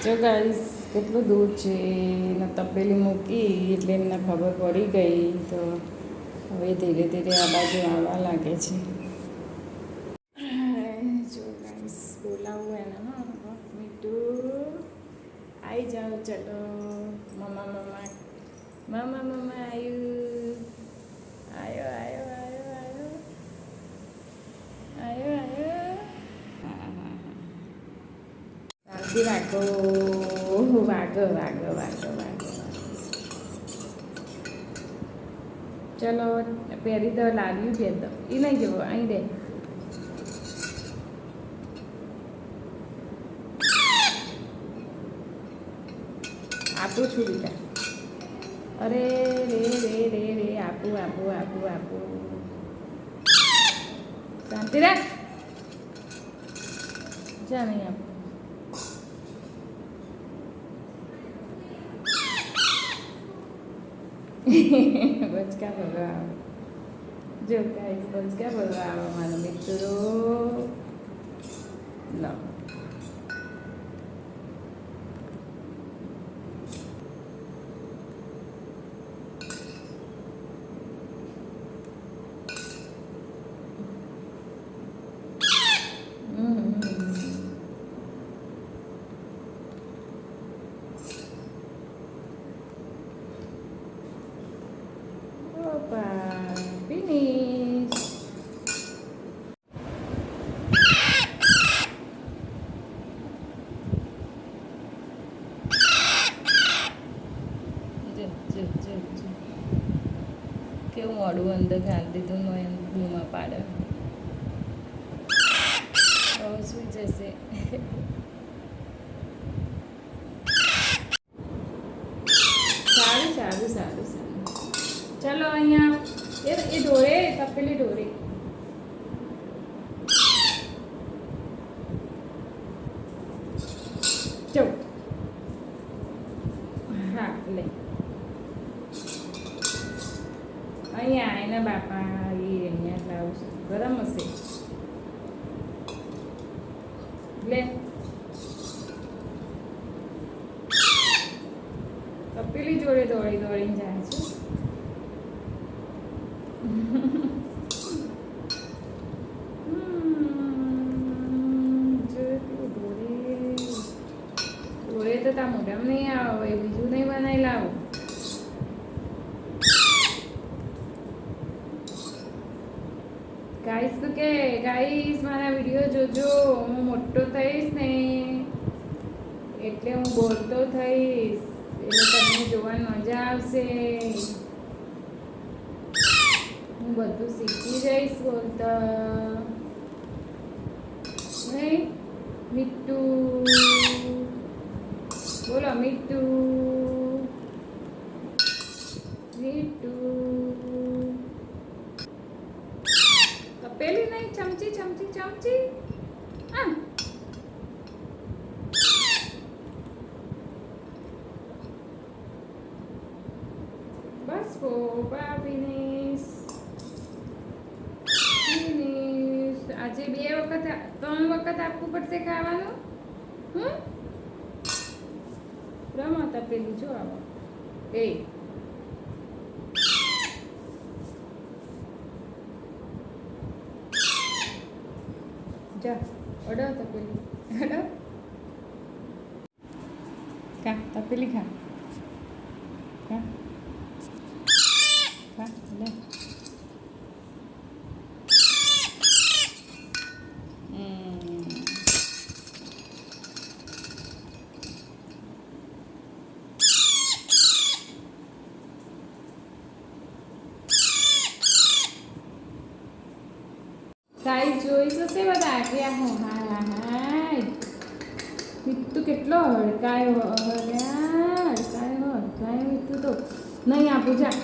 જો ગાઈસ કેટલું દૂર છે ને તપેલી મૂકી એટલે એમને ખબર પડી ગઈ તો હવે ધીરે ધીરે આ બાજુ આવવા લાગે છે. જો ગાઈસ બોલાવું એને મીઠું આવી જાઓ ચલો મમ્મા મમ્મા મમ્મા મમ્મા આવ્યો આવ્યો આવ્યો આવ્યો આવ્યો આવ્યો હા હા હા વાગો વાગો વાગો વાગો વાગો ચલો પહેરી દો લાગ્યું પહેર દો એ નહીં જવો અહીં દે આપું છું બેટા અરે રે રે રે રે આપું આપું આપું આપું શાંતિ રાખ જા નહીં આપું બચકા ભરવા આવે જો કાંઈ બચકા ભરવા આવે મારો મિત્રો લો finish. કેવું મોડું અંદર ઘાલી દીધું બૂમા પાડે હવે સુઈ જશે. સારું સારું સારું સારું ચલો અહીંયા એ ઢોરે તપેલી ઢોરે ચો હા લે અહીંયા એના બાપા એ અહીંયા લાવું છું ગરમ હશે લે તપેલી જોડે દોડી દોડીને જાય છે. ઢોરે તો તા મોઢામાં નહીં આવે બીજું નહીં બનાવી લાવું. ગાઈસ તો કે ગાઈસ મારા વિડીયો જોજો હું મોટો થઈશ ને એટલે હું બોલતો થઈશ એટલે તમને જોવાની મજા આવશે. હું બધું શીખી જઈશ બોલતા નહીં મીઠું બોલો મીઠું મીઠું તપેલી નહીં ચમચી ચમચી ચમચી હા બસ પોપા ફિનિશ ફિનિશ. આજે 2 વખત 3 વખત આપવું પડશે ખાવાનું. રમા તપેલી જો આવો એ જા અડો તપેલી અડો ખા તપેલી ખા ખા ખા લે સાઈઝ જોઈ તો તે બધા આગ્યા હું હા હા મીઠું કેટલો હડકાયો હડકાયો મીઠું તો નહીં આપું જા